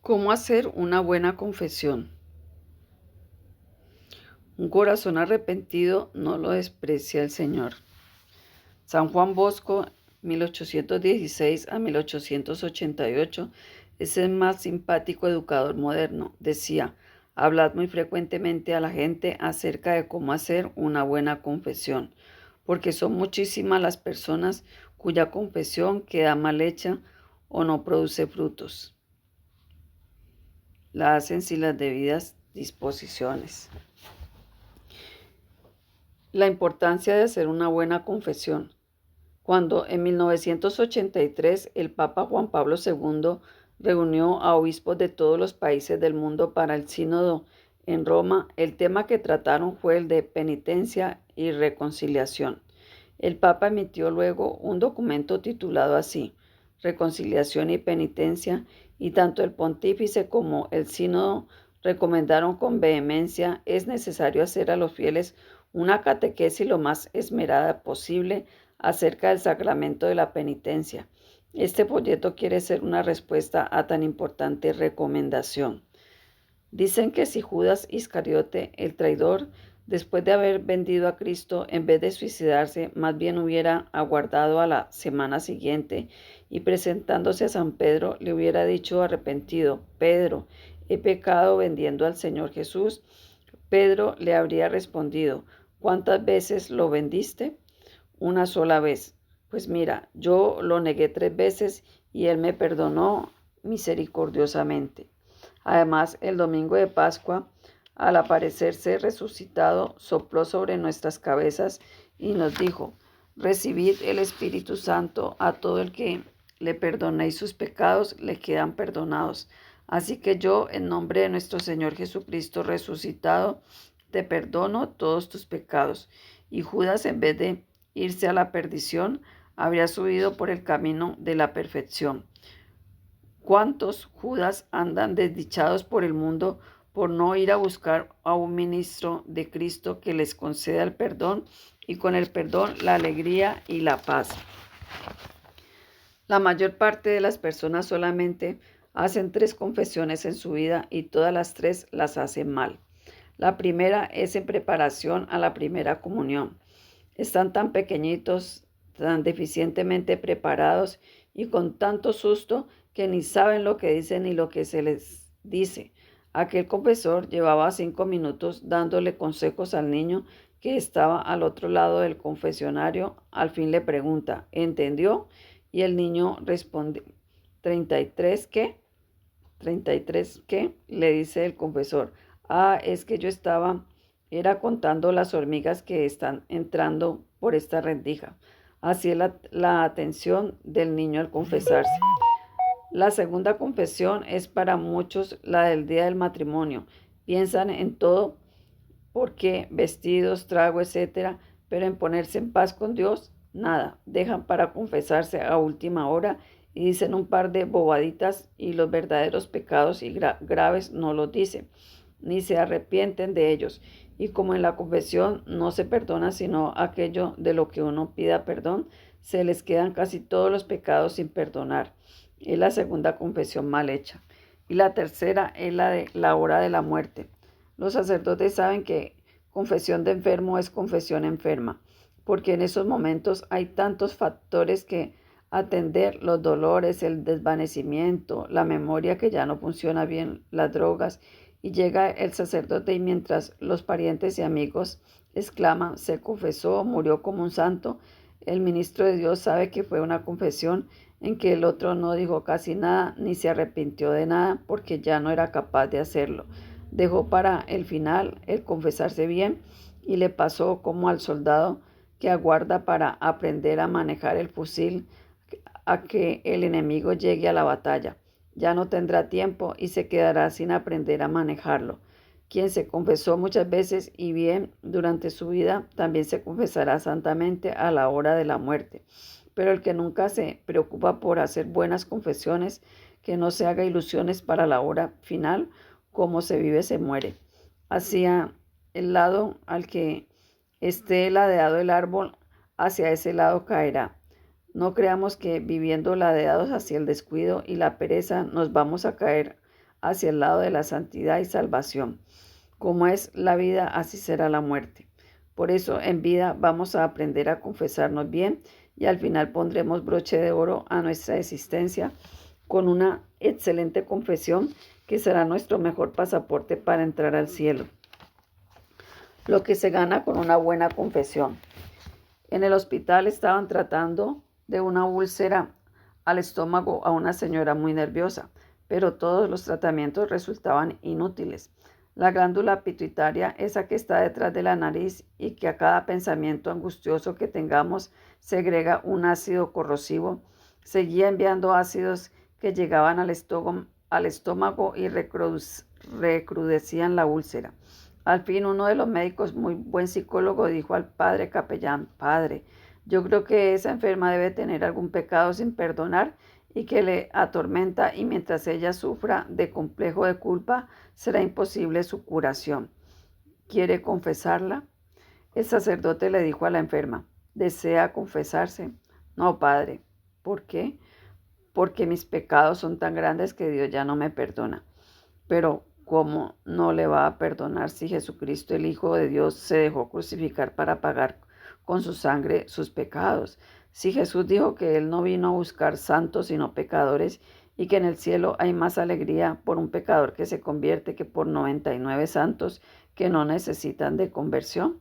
¿Cómo hacer una buena confesión? Un corazón arrepentido no lo desprecia el Señor. San Juan Bosco, 1816 a 1888, es el más simpático educador moderno. Decía: hablad muy frecuentemente a la gente acerca de cómo hacer una buena confesión, porque son muchísimas las personas cuya confesión queda mal hecha o no produce frutos. La hacen sin las debidas disposiciones. La importancia de hacer una buena confesión. Cuando en 1983 el Papa Juan Pablo II reunió a obispos de todos los países del mundo para el sínodo en Roma, el tema que trataron fue el de penitencia y reconciliación. El Papa emitió luego un documento titulado así: Reconciliación y penitencia, y tanto el pontífice como el sínodo recomendaron con vehemencia: es necesario hacer a los fieles una catequesis lo más esmerada posible acerca del sacramento de la penitencia. Este folleto quiere ser una respuesta a tan importante recomendación. Dicen que si Judas Iscariote, el traidor, después de haber vendido a Cristo, en vez de suicidarse, más bien hubiera aguardado a la semana siguiente y presentándose a San Pedro, le hubiera dicho arrepentido: Pedro, he pecado vendiendo al Señor Jesús, Pedro le habría respondido: ¿cuántas veces lo vendiste? Una sola vez. Pues mira, yo lo negué 3 veces y él me perdonó misericordiosamente. Además, el domingo de Pascua, al aparecerse resucitado, sopló sobre nuestras cabezas y nos dijo: recibid el Espíritu Santo. A todo el que le perdonéis sus pecados, le quedan perdonados. Así que yo, en nombre de nuestro Señor Jesucristo resucitado, te perdono todos tus pecados. Y Judas, en vez de irse a la perdición, habría subido por el camino de la perfección. ¿Cuántos Judas andan desdichados por el mundo por no ir a buscar a un ministro de Cristo que les conceda el perdón y con el perdón la alegría y la paz? La mayor parte de las personas solamente hacen 3 confesiones en su vida y todas las 3 las hacen mal. La primera es en preparación a la primera comunión. Están tan pequeñitos, tan deficientemente preparados y con tanto susto que ni saben lo que dicen ni lo que se les dice. Aquel confesor llevaba 5 minutos dándole consejos al niño que estaba al otro lado del confesionario. Al fin le pregunta: ¿entendió? Y el niño responde: ¿33 qué? ¿33 qué? Le dice el confesor. Es que yo era contando las hormigas que están entrando por esta rendija. Así es la atención del niño al confesarse. La segunda confesión es para muchos la del día del matrimonio. Piensan en todo: por qué, vestidos, trago, etcétera, pero en ponerse en paz con Dios, nada. Dejan para confesarse a última hora y dicen un par de bobaditas, y los verdaderos pecados y graves no los dicen, ni se arrepienten de ellos. Y como en la confesión no se perdona sino aquello de lo que uno pida perdón, se les quedan casi todos los pecados sin perdonar. Es la segunda confesión mal hecha. Y la tercera es la de la hora de la muerte. Los sacerdotes saben que confesión de enfermo es confesión enferma, porque en esos momentos hay tantos factores que atender: los dolores, el desvanecimiento, la memoria que ya no funciona bien, las drogas. Y llega el sacerdote y mientras los parientes y amigos exclaman: se confesó, murió como un santo, el ministro de Dios sabe que fue una confesión en que el otro no dijo casi nada ni se arrepintió de nada porque ya no era capaz de hacerlo. Dejó para el final el confesarse bien y le pasó como al soldado que aguarda para aprender a manejar el fusil a que el enemigo llegue a la batalla. Ya no tendrá tiempo y se quedará sin aprender a manejarlo. Quien se confesó muchas veces y bien durante su vida, también se confesará santamente a la hora de la muerte. Pero el que nunca se preocupa por hacer buenas confesiones, que no se haga ilusiones para la hora final: como se vive se muere. Hacia el lado al que esté ladeado el árbol, hacia ese lado caerá. No creamos que viviendo ladeados hacia el descuido y la pereza nos vamos a caer hacia el lado de la santidad y salvación. Como es la vida, así será la muerte. Por eso en vida vamos a aprender a confesarnos bien y al final pondremos broche de oro a nuestra existencia con una excelente confesión que será nuestro mejor pasaporte para entrar al cielo. Lo que se gana con una buena confesión. En el hospital estaban tratando de una úlcera al estómago a una señora muy nerviosa, pero todos los tratamientos resultaban inútiles. La glándula pituitaria, esa que está detrás de la nariz y que a cada pensamiento angustioso que tengamos segrega un ácido corrosivo, seguía enviando ácidos que llegaban al estómago y recrudecían la úlcera. Al fin, uno de los médicos, muy buen psicólogo, dijo al padre capellán: «Padre, yo creo que esa enferma debe tener algún pecado sin perdonar y que le atormenta, y mientras ella sufra de complejo de culpa, será imposible su curación. ¿Quiere confesarla?». El sacerdote le dijo a la enferma: «¿Desea confesarse?». «No, padre». «¿Por qué?». «Porque mis pecados son tan grandes que Dios ya no me perdona». «Pero ¿cómo no le va a perdonar si Jesucristo, el Hijo de Dios, se dejó crucificar para pagar con su sangre sus pecados? Si Jesús dijo que Él no vino a buscar santos sino pecadores, y que en el cielo hay más alegría por un pecador que se convierte que por 99 santos que no necesitan de conversión».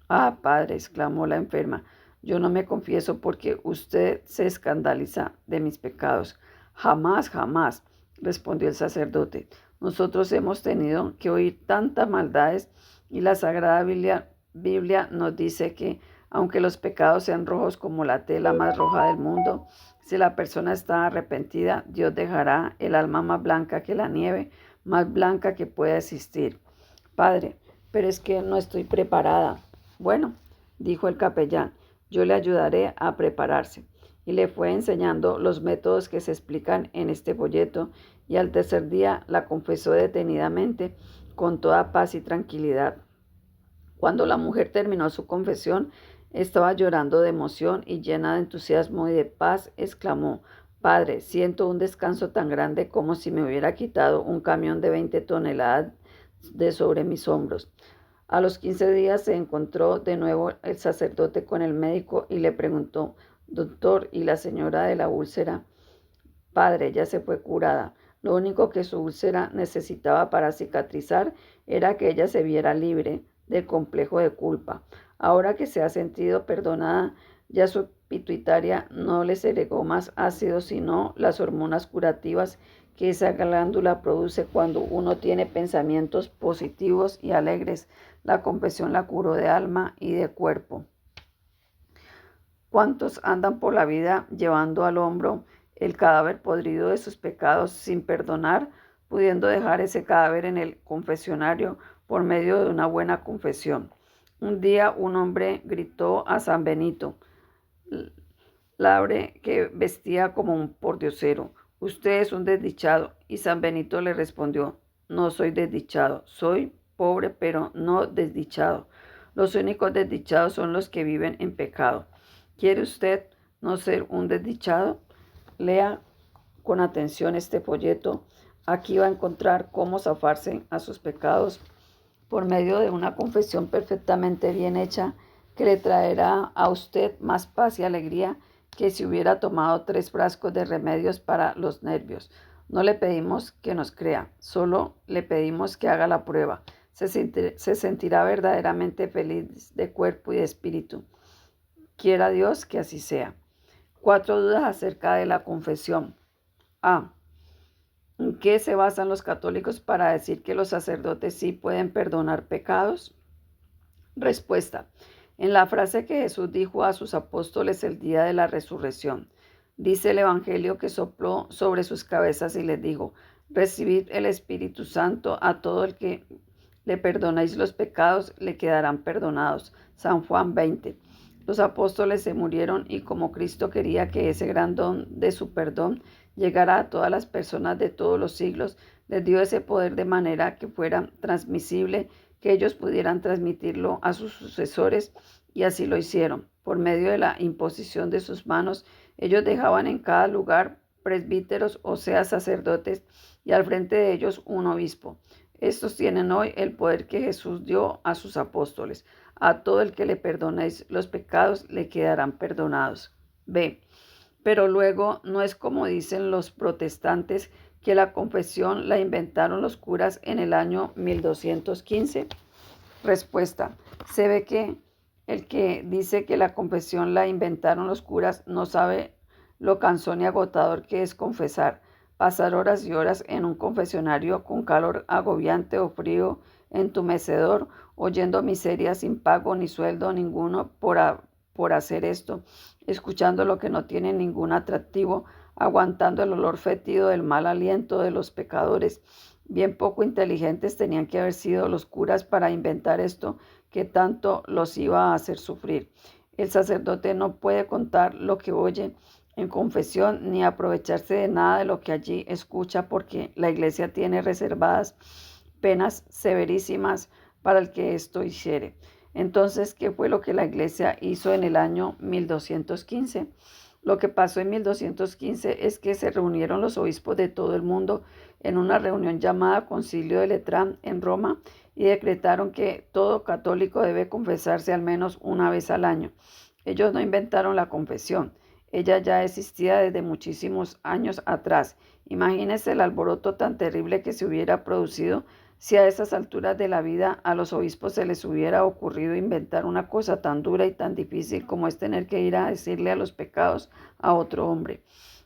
«Ah, padre», exclamó la enferma, «yo no me confieso porque usted se escandaliza de mis pecados». «Jamás, jamás», respondió el sacerdote. «Nosotros hemos tenido que oír tantas maldades y la Sagrada Biblia nos dice que, aunque los pecados sean rojos como la tela más roja del mundo, si la persona está arrepentida, Dios dejará el alma más blanca que la nieve, más blanca que pueda existir». «Padre, pero es que no estoy preparada». «Bueno», dijo el capellán, «yo le ayudaré a prepararse». Y le fue enseñando los métodos que se explican en este folleto, y al tercer día la confesó detenidamente, con toda paz y tranquilidad. Cuando la mujer terminó su confesión, estaba llorando de emoción y llena de entusiasmo y de paz, exclamó: «Padre, siento un descanso tan grande como si me hubiera quitado un camión de 20 toneladas de sobre mis hombros». A los 15 días se encontró de nuevo el sacerdote con el médico y le preguntó: «Doctor, ¿y la señora de la úlcera?». «Padre, ya se fue curada. Lo único que su úlcera necesitaba para cicatrizar era que ella se viera libre del complejo de culpa. Ahora que se ha sentido perdonada, ya su pituitaria no le segregó más ácido, sino las hormonas curativas que esa glándula produce cuando uno tiene pensamientos positivos y alegres. La confesión la curó de alma y de cuerpo». ¿Cuántos andan por la vida llevando al hombro el cadáver podrido de sus pecados sin perdonar, pudiendo dejar ese cadáver en el confesionario por medio de una buena confesión? Un día un hombre gritó a San Benito Labre, que vestía como un pordiosero: «Usted es un desdichado». Y San Benito le respondió: «No soy desdichado, soy pobre, pero no desdichado. Los únicos desdichados son los que viven en pecado». ¿Quiere usted no ser un desdichado? Lea con atención este folleto. Aquí va a encontrar cómo zafarse a sus pecados por medio de una confesión perfectamente bien hecha, que le traerá a usted más paz y alegría que si hubiera tomado 3 frascos de remedios para los nervios. No le pedimos que nos crea, solo le pedimos que haga la prueba. Se sentirá verdaderamente feliz de cuerpo y de espíritu. Quiera Dios que así sea. 4 dudas acerca de la confesión. A. ¿En qué se basan los católicos para decir que los sacerdotes sí pueden perdonar pecados? Respuesta. En la frase que Jesús dijo a sus apóstoles el día de la resurrección. Dice el Evangelio que sopló sobre sus cabezas y les dijo: «Recibid el Espíritu Santo. A todo el que le perdonéis los pecados, le quedarán perdonados». San Juan 20. Los apóstoles se murieron, y como Cristo quería que ese gran don de su perdón llegara a todas las personas de todos los siglos, les dio ese poder de manera que fuera transmisible, que ellos pudieran transmitirlo a sus sucesores, y así lo hicieron. Por medio de la imposición de sus manos, ellos dejaban en cada lugar presbíteros, o sea, sacerdotes, y al frente de ellos un obispo. Estos tienen hoy el poder que Jesús dio a sus apóstoles. A todo el que le perdonéis los pecados, le quedarán perdonados. B. Pero luego no es como dicen los protestantes, que la confesión la inventaron los curas en el año 1215. Respuesta. Se ve que el que dice que la confesión la inventaron los curas no sabe lo cansón y agotador que es confesar. Pasar horas y horas en un confesionario con calor agobiante o frío entumecedor, oyendo miserias sin pago ni sueldo ninguno por hacer esto, escuchando lo que no tiene ningún atractivo, aguantando el olor fétido del mal aliento de los pecadores. Bien poco inteligentes tenían que haber sido los curas para inventar esto que tanto los iba a hacer sufrir. El sacerdote no puede contar lo que oye en confesión ni aprovecharse de nada de lo que allí escucha, porque la Iglesia tiene reservadas penas severísimas para el que esto hiciere. Entonces, ¿qué fue lo que la Iglesia hizo en el año 1215? Lo que pasó en 1215 es que se reunieron los obispos de todo el mundo en una reunión llamada Concilio de Letrán en Roma y decretaron que todo católico debe confesarse al menos una vez al año. Ellos no inventaron la confesión. Ella ya existía desde muchísimos años atrás. Imagínense el alboroto tan terrible que se hubiera producido si a esas alturas de la vida a los obispos se les hubiera ocurrido inventar una cosa tan dura y tan difícil como es tener que ir a decirle a los pecados a otro hombre.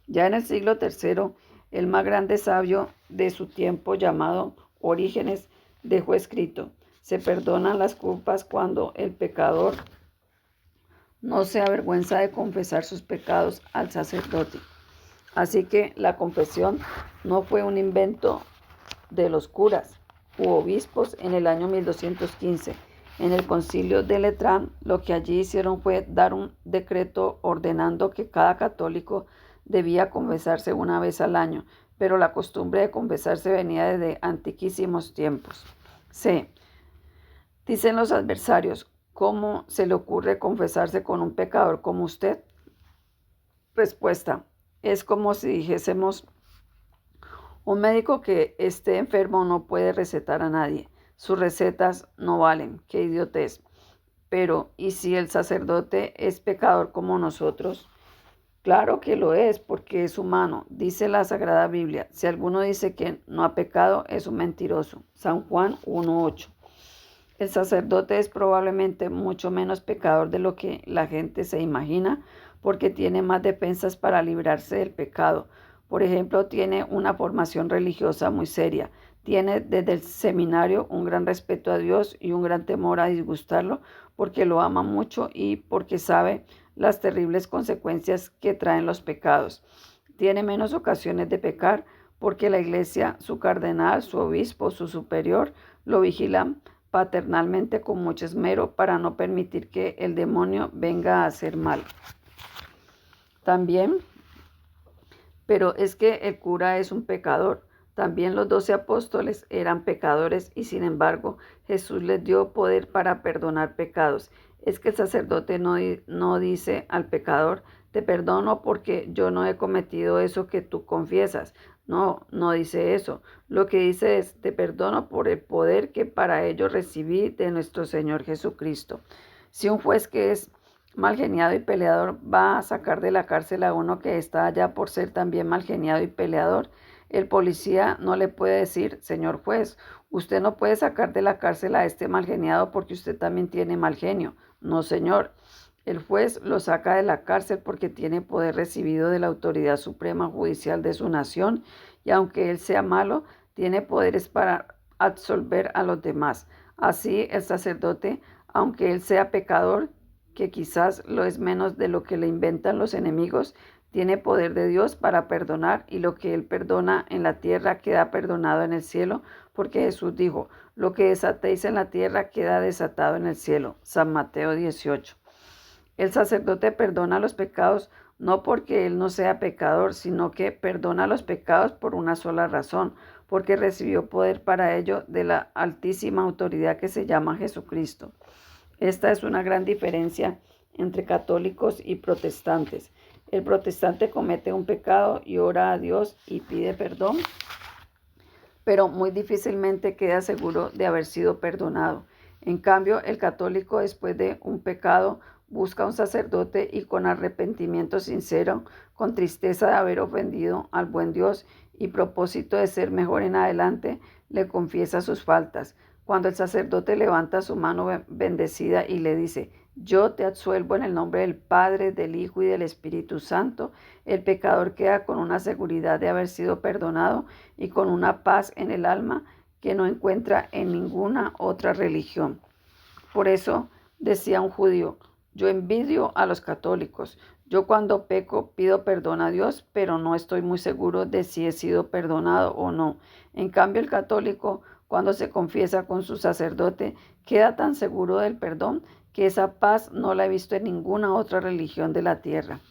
Ya en el siglo III, el más grande sabio de su tiempo, llamado Orígenes, dejó escrito: se perdonan las culpas cuando el pecador no se avergüenza de confesar sus pecados al sacerdote. Así que la confesión no fue un invento de los curas u obispos en el año 1215. En el concilio de Letrán, lo que allí hicieron fue dar un decreto ordenando que cada católico debía confesarse una vez al año, pero la costumbre de confesarse venía desde antiquísimos tiempos. C. Dicen los adversarios: ¿cómo se le ocurre confesarse con un pecador como usted? Respuesta. Es como si dijésemos: un médico que esté enfermo no puede recetar a nadie. Sus recetas no valen. ¡Qué idiotez! Pero, ¿y si el sacerdote es pecador como nosotros? Claro que lo es, porque es humano. Dice la Sagrada Biblia: si alguno dice que no ha pecado, es un mentiroso. San Juan 1:8. El sacerdote es probablemente mucho menos pecador de lo que la gente se imagina, porque tiene más defensas para librarse del pecado. Por ejemplo, tiene una formación religiosa muy seria. Tiene desde el seminario un gran respeto a Dios y un gran temor a disgustarlo, porque lo ama mucho y porque sabe las terribles consecuencias que traen los pecados. Tiene menos ocasiones de pecar, porque la Iglesia, su cardenal, su obispo, su superior, lo vigilan paternalmente con mucho esmero para no permitir que el demonio venga a hacer mal. También, pero es que el cura es un pecador. También los 12 apóstoles eran pecadores y sin embargo Jesús les dio poder para perdonar pecados. Es que el sacerdote no dice al pecador: te perdono porque yo no he cometido eso que tú confiesas. No, no dice eso. Lo que dice es: te perdono por el poder que para ello recibí de nuestro Señor Jesucristo. Si un juez que es mal geniado y peleador va a sacar de la cárcel a uno que está allá por ser también mal geniado y peleador, el policía no le puede decir: señor juez, usted no puede sacar de la cárcel a este mal geniado porque usted también tiene mal genio. No, señor. El juez lo saca de la cárcel porque tiene poder recibido de la autoridad suprema judicial de su nación, y aunque él sea malo, tiene poderes para absolver a los demás. Así el sacerdote, aunque él sea pecador, que quizás lo es menos de lo que le inventan los enemigos, tiene poder de Dios para perdonar, y lo que él perdona en la tierra queda perdonado en el cielo, porque Jesús dijo: lo que desatéis en la tierra queda desatado en el cielo. San Mateo 18. El sacerdote perdona los pecados no porque él no sea pecador, sino que perdona los pecados por una sola razón: porque recibió poder para ello de la altísima autoridad que se llama Jesucristo. Esta es una gran diferencia entre católicos y protestantes. El protestante comete un pecado y ora a Dios y pide perdón, pero muy difícilmente queda seguro de haber sido perdonado. En cambio, el católico, después de un pecado, busca un sacerdote y con arrepentimiento sincero, con tristeza de haber ofendido al buen Dios y propósito de ser mejor en adelante, le confiesa sus faltas. Cuando el sacerdote levanta su mano bendecida y le dice: yo te absuelvo en el nombre del Padre, del Hijo y del Espíritu Santo, el pecador queda con una seguridad de haber sido perdonado y con una paz en el alma que no encuentra en ninguna otra religión. Por eso decía un judío: yo envidio a los católicos. Yo cuando peco pido perdón a Dios, pero no estoy muy seguro de si he sido perdonado o no. En cambio, el católico, cuando se confiesa con su sacerdote, queda tan seguro del perdón que esa paz no la he visto en ninguna otra religión de la tierra.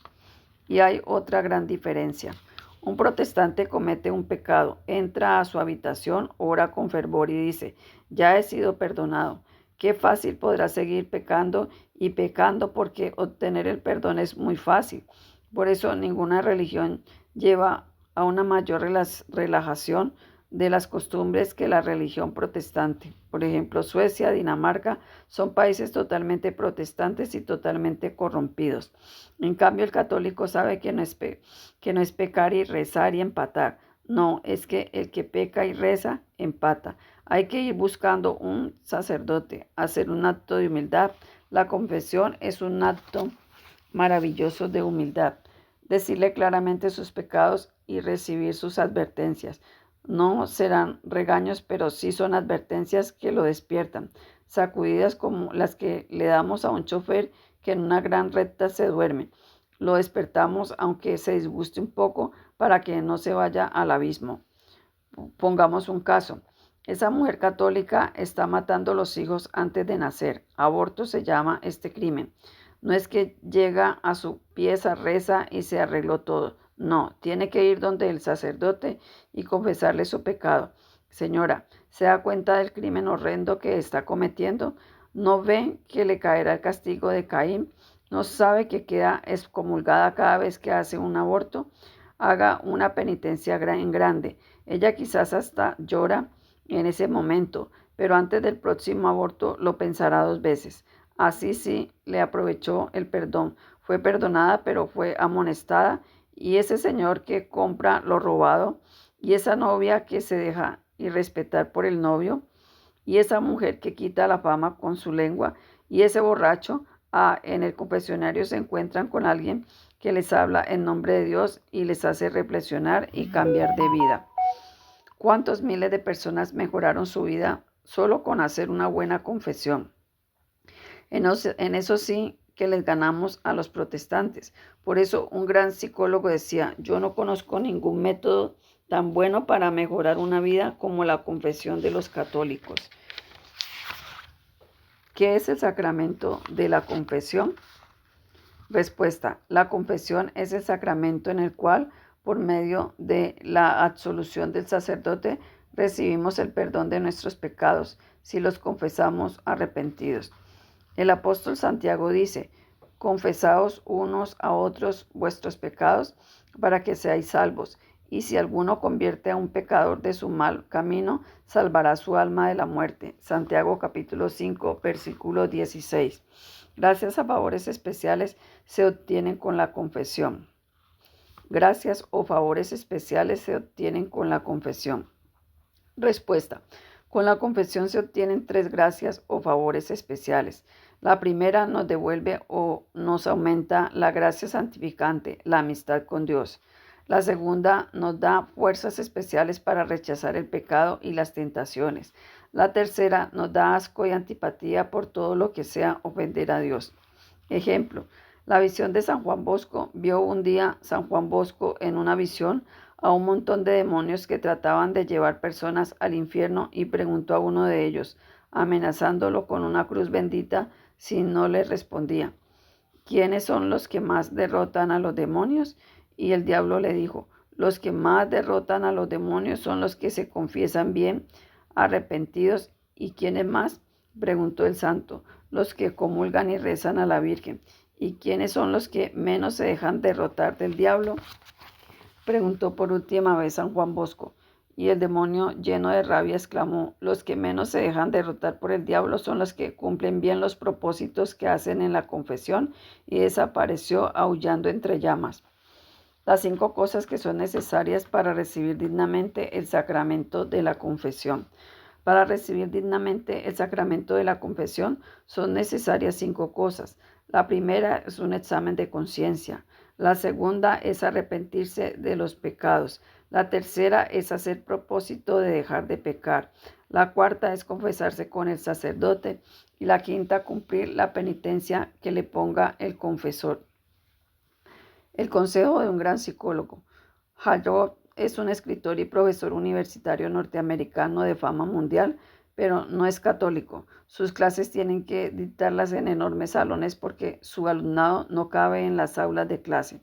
Y hay otra gran diferencia. Un protestante comete un pecado, entra a su habitación, ora con fervor y dice: ya he sido perdonado. Qué fácil podrá seguir pecando y pecando, porque obtener el perdón es muy fácil. Por eso ninguna religión lleva a una mayor relajación de las costumbres que la religión protestante. Por ejemplo, Suecia, Dinamarca son países totalmente protestantes y totalmente corrompidos. En cambio, el católico sabe que no es pecar y rezar y empatar. No, es que el que peca y reza, empata. Hay que ir buscando un sacerdote, hacer un acto de humildad. La confesión es un acto maravilloso de humildad. Decirle claramente sus pecados y recibir sus advertencias. No serán regaños, pero sí son advertencias que lo despiertan. Sacudidas como las que le damos a un chofer que en una gran recta se duerme. Lo despertamos aunque se disguste un poco para que no se vaya al abismo. Pongamos un caso. Esa mujer católica está matando los hijos antes de nacer. Aborto se llama este crimen. No es que llega a su pieza, reza y se arregló todo. No, tiene que ir donde el sacerdote y confesarle su pecado. Señora, ¿se da cuenta del crimen horrendo que está cometiendo? ¿No ve que le caerá el castigo de Caín? ¿No sabe que queda excomulgada cada vez que hace un aborto? Haga una penitencia en grande. Ella quizás hasta llora en ese momento, pero antes del próximo aborto lo pensará 2 veces. Así sí le aprovechó el perdón. Fue perdonada, pero fue amonestada. Y ese señor que compra lo robado, y esa novia que se deja irrespetar por el novio, y esa mujer que quita la fama con su lengua, y ese borracho, en el confesionario se encuentran con alguien que les habla en nombre de Dios y les hace reflexionar y cambiar de vida. ¿Cuántos miles de personas mejoraron su vida solo con hacer una buena confesión? En eso sí que les ganamos a los protestantes. Por eso un gran psicólogo decía: yo no conozco ningún método tan bueno para mejorar una vida como la confesión de los católicos. ¿Qué es el sacramento de la confesión? Respuesta: la confesión es el sacramento en el cual, por medio de la absolución del sacerdote, recibimos el perdón de nuestros pecados si los confesamos arrepentidos. El apóstol Santiago dice: confesaos unos a otros vuestros pecados para que seáis salvos. Y si alguno convierte a un pecador de su mal camino, salvará su alma de la muerte. Santiago capítulo 5, versículo 16. Gracias a favores especiales se obtienen con la confesión. Gracias o favores especiales se obtienen con la confesión. Respuesta: con la confesión se obtienen 3 gracias o favores especiales. La primera nos devuelve o nos aumenta la gracia santificante, la amistad con Dios. La segunda nos da fuerzas especiales para rechazar el pecado y las tentaciones. La tercera nos da asco y antipatía por todo lo que sea ofender a Dios. Ejemplo: la visión de San Juan Bosco. Vio un día San Juan Bosco en una visión a un montón de demonios que trataban de llevar personas al infierno y preguntó a uno de ellos, amenazándolo con una cruz bendita si no le respondía: ¿quiénes son los que más derrotan a los demonios? Y el diablo le dijo: los que más derrotan a los demonios son los que se confiesan bien, arrepentidos. ¿Y quiénes más? Preguntó el santo: los que comulgan y rezan a la Virgen. ¿Y quiénes son los que menos se dejan derrotar del diablo?, preguntó por última vez San Juan Bosco. Y el demonio, lleno de rabia, exclamó: los que menos se dejan derrotar por el diablo son los que cumplen bien los propósitos que hacen en la confesión, y desapareció aullando entre llamas. Las 5 cosas que son necesarias para recibir dignamente el sacramento de la confesión. Para recibir dignamente el sacramento de la confesión son necesarias 5 cosas. La primera es un examen de conciencia. La segunda es arrepentirse de los pecados. La tercera es hacer propósito de dejar de pecar. La cuarta es confesarse con el sacerdote. Y la quinta, cumplir la penitencia que le ponga el confesor. El consejo de un gran psicólogo. Harold es un escritor y profesor universitario norteamericano de fama mundial, pero no es católico. Sus clases tienen que dictarlas en enormes salones porque su alumnado no cabe en las aulas de clase.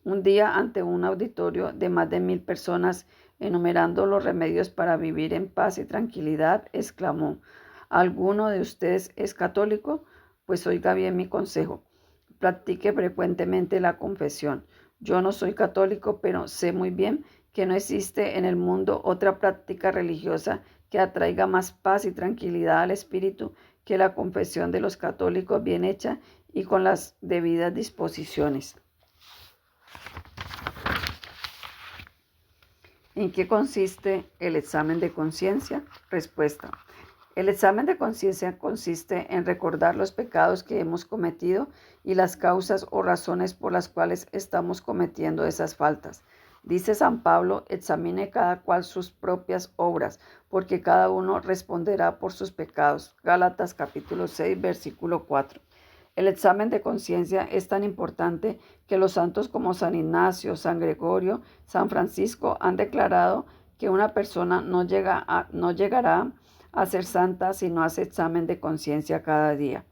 Un día, ante un auditorio de más de 1000 personas, enumerando los remedios para vivir en paz y tranquilidad, exclamó: ¿alguno de ustedes es católico? Pues oiga bien mi consejo. Practique frecuentemente la confesión. Yo no soy católico, pero sé muy bien que no existe en el mundo otra práctica religiosa que atraiga más paz y tranquilidad al espíritu que la confesión de los católicos bien hecha y con las debidas disposiciones. ¿En qué consiste el examen de conciencia? Respuesta. El examen de conciencia consiste en recordar los pecados que hemos cometido y las causas o razones por las cuales estamos cometiendo esas faltas. Dice San Pablo: examine cada cual sus propias obras, porque cada uno responderá por sus pecados. Gálatas capítulo 6, versículo 4. El examen de conciencia es tan importante que los santos como San Ignacio, San Gregorio, San Francisco han declarado que una persona no llegará a ser santa si no hace examen de conciencia cada día.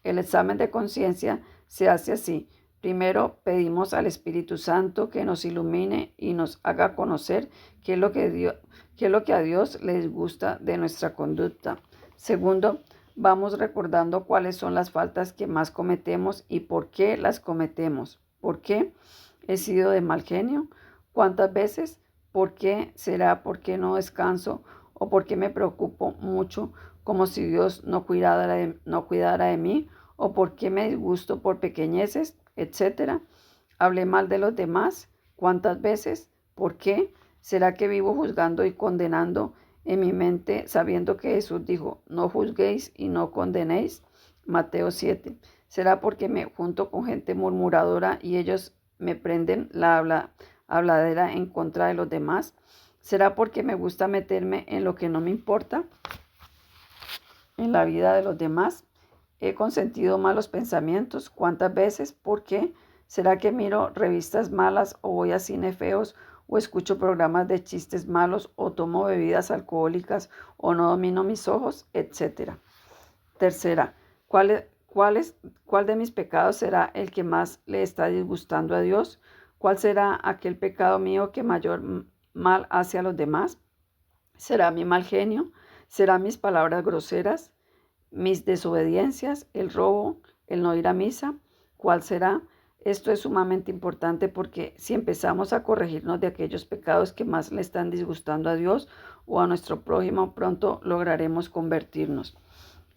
El examen de conciencia se hace así. Primero, pedimos al Espíritu Santo que nos ilumine y nos haga conocer qué es lo que a Dios le disgusta de nuestra conducta. Segundo, vamos recordando cuáles son las faltas que más cometemos y por qué las cometemos. ¿Por qué? ¿He sido de mal genio? ¿Cuántas veces? ¿Por qué? ¿Será porque no descanso? ¿O porque me preocupo mucho, como si Dios no cuidara de mí? ¿O porque me disgusto por pequeñeces, etcétera? ¿Hablé mal de los demás? ¿Cuántas veces? ¿Por qué? ¿Será que vivo juzgando y condenando en mi mente, sabiendo que Jesús dijo: no juzguéis y no condenéis? Mateo 7. ¿Será porque me junto con gente murmuradora y ellos me prenden la habladera en contra de los demás? ¿Será porque me gusta meterme en lo que no me importa, en la vida de los demás? ¿He consentido malos pensamientos? ¿Cuántas veces? ¿Por qué? ¿Será que miro revistas malas o voy a cine feos o escucho programas de chistes malos o tomo bebidas alcohólicas o no domino mis ojos, etcétera? Tercera, ¿cuál de mis pecados será el que más le está disgustando a Dios? ¿Cuál será aquel pecado mío que mayor mal hace a los demás? ¿Será mi mal genio? ¿Serán mis palabras groseras? ¿Mis desobediencias? ¿El robo? ¿El no ir a misa? ¿Cuál será? Esto es sumamente importante porque si empezamos a corregirnos de aquellos pecados que más le están disgustando a Dios o a nuestro prójimo, pronto lograremos convertirnos.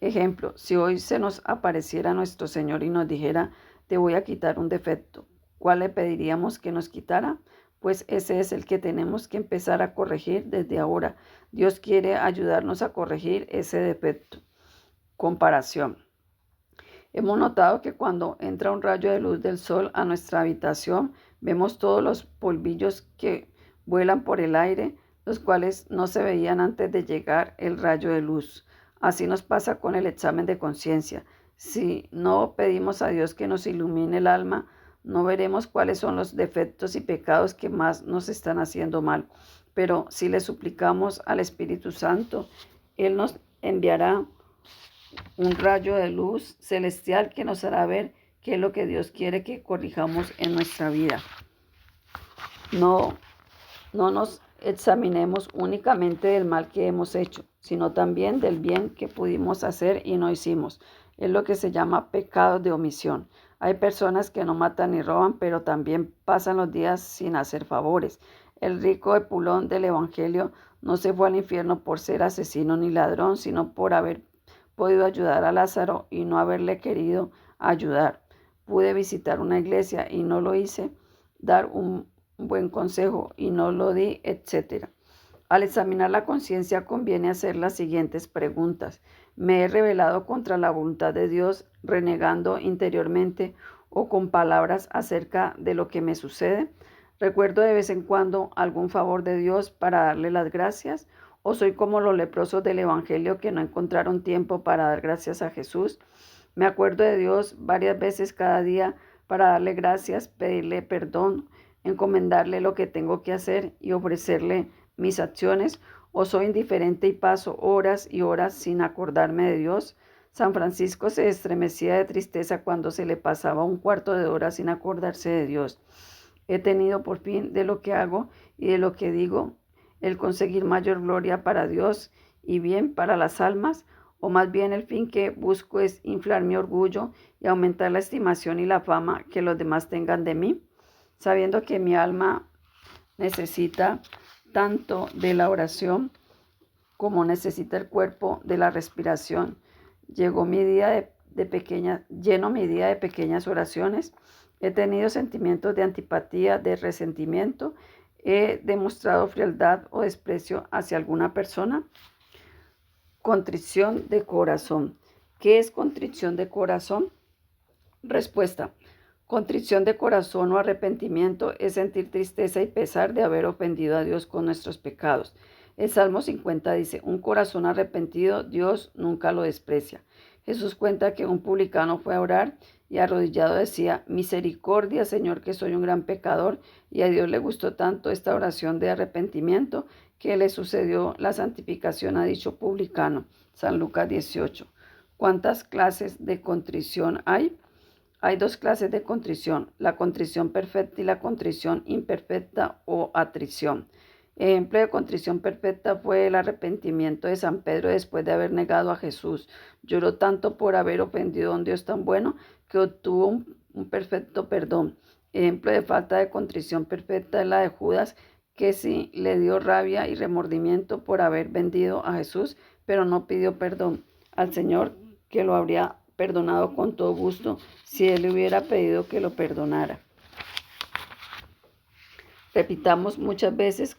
Ejemplo, si hoy se nos apareciera nuestro Señor y nos dijera: te voy a quitar un defecto, ¿cuál le pediríamos que nos quitara? Pues ese es el que tenemos que empezar a corregir desde ahora. Dios quiere ayudarnos a corregir ese defecto. Comparación. Hemos notado que cuando entra un rayo de luz del sol a nuestra habitación, vemos todos los polvillos que vuelan por el aire, los cuales no se veían antes de llegar el rayo de luz. Así nos pasa con el examen de conciencia. Si no pedimos a Dios que nos ilumine el alma, no veremos cuáles son los defectos y pecados que más nos están haciendo mal. Pero si le suplicamos al Espíritu Santo, Él nos enviará un rayo de luz celestial que nos hará ver qué es lo que Dios quiere que corrijamos en nuestra vida. No nos examinemos únicamente del mal que hemos hecho, sino también del bien que pudimos hacer y no hicimos. Es lo que se llama pecado de omisión. Hay personas que no matan ni roban, pero también pasan los días sin hacer favores. El rico Epulón del Evangelio no se fue al infierno por ser asesino ni ladrón, sino por haber podido ayudar a Lázaro y no haberle querido ayudar. Pude visitar una iglesia y no lo hice, dar un buen consejo y no lo di, etc. Al examinar la conciencia conviene hacer las siguientes preguntas. ¿Me he rebelado contra la voluntad de Dios, renegando interiormente o con palabras acerca de lo que me sucede? ¿Recuerdo de vez en cuando algún favor de Dios para darle las gracias? ¿O soy como los leprosos del Evangelio que no encontraron tiempo para dar gracias a Jesús? Me acuerdo de Dios varias veces cada día para darle gracias, pedirle perdón, encomendarle lo que tengo que hacer y ofrecerle mis acciones, o soy indiferente y paso horas y horas sin acordarme de Dios. San Francisco se estremecía de tristeza cuando se le pasaba un cuarto de hora sin acordarse de Dios. He tenido por fin de lo que hago y de lo que digo el conseguir mayor gloria para Dios y bien para las almas, o más bien el fin que busco es inflar mi orgullo y aumentar la estimación y la fama que los demás tengan de mí, sabiendo que mi alma necesita tanto de la oración como necesita el cuerpo de la respiración. Lleno mi día de pequeñas oraciones. He tenido sentimientos de antipatía, de resentimiento. He demostrado frialdad o desprecio hacia alguna persona. Contrición de corazón. ¿Qué es contrición de corazón? Respuesta. Contrición de corazón o arrepentimiento es sentir tristeza y pesar de haber ofendido a Dios con nuestros pecados. El Salmo 50 dice, un corazón arrepentido Dios nunca lo desprecia. Jesús cuenta que un publicano fue a orar y arrodillado decía, misericordia, Señor, que soy un gran pecador, y a Dios le gustó tanto esta oración de arrepentimiento que le sucedió la santificación a dicho publicano. San Lucas 18. ¿Cuántas clases de contrición hay? Hay dos clases de contrición, la contrición perfecta y la contrición imperfecta o atrición. Ejemplo de contrición perfecta fue el arrepentimiento de San Pedro después de haber negado a Jesús. Lloró tanto por haber ofendido a un Dios tan bueno que obtuvo un perfecto perdón. Ejemplo de falta de contrición perfecta es la de Judas, que sí le dio rabia y remordimiento por haber vendido a Jesús, pero no pidió perdón al Señor, que lo habría perdonado con todo gusto si él le hubiera pedido que lo perdonara. Repitamos muchas veces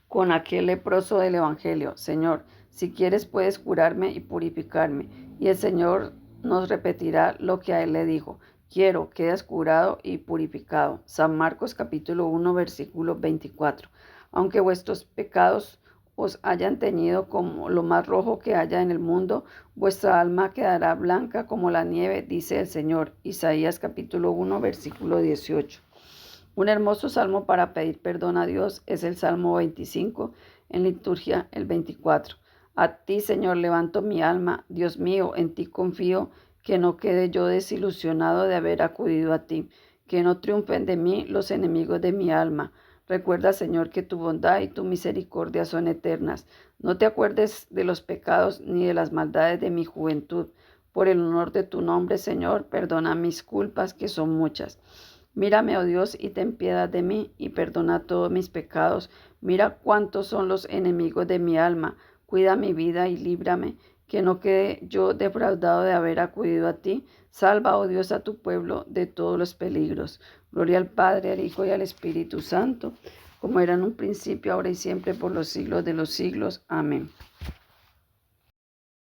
con aquel leproso del Evangelio, Señor, si quieres puedes curarme y purificarme. Y el Señor nos repetirá lo que a él le dijo, quiero, quedas curado y purificado. San Marcos capítulo 1 versículo 24. Aunque vuestros pecados os hayan teñido como lo más rojo que haya en el mundo, vuestra alma quedará blanca como la nieve, dice el Señor. Isaías capítulo 1 versículo 18. Un hermoso salmo para pedir perdón a Dios es el Salmo 25, en liturgia el 24. A ti, Señor, levanto mi alma, Dios mío, en ti confío, que no quede yo desilusionado de haber acudido a ti, que no triunfen de mí los enemigos de mi alma. Recuerda, Señor, que tu bondad y tu misericordia son eternas. No te acuerdes de los pecados ni de las maldades de mi juventud. Por el honor de tu nombre, Señor, perdona mis culpas, que son muchas. Mírame, oh Dios, y ten piedad de mí, y perdona todos mis pecados. Mira cuántos son los enemigos de mi alma. Cuida mi vida y líbrame, que no quede yo defraudado de haber acudido a ti. Salva, oh Dios, a tu pueblo de todos los peligros. Gloria al Padre, al Hijo y al Espíritu Santo, como era en un principio, ahora y siempre, por los siglos de los siglos. Amén.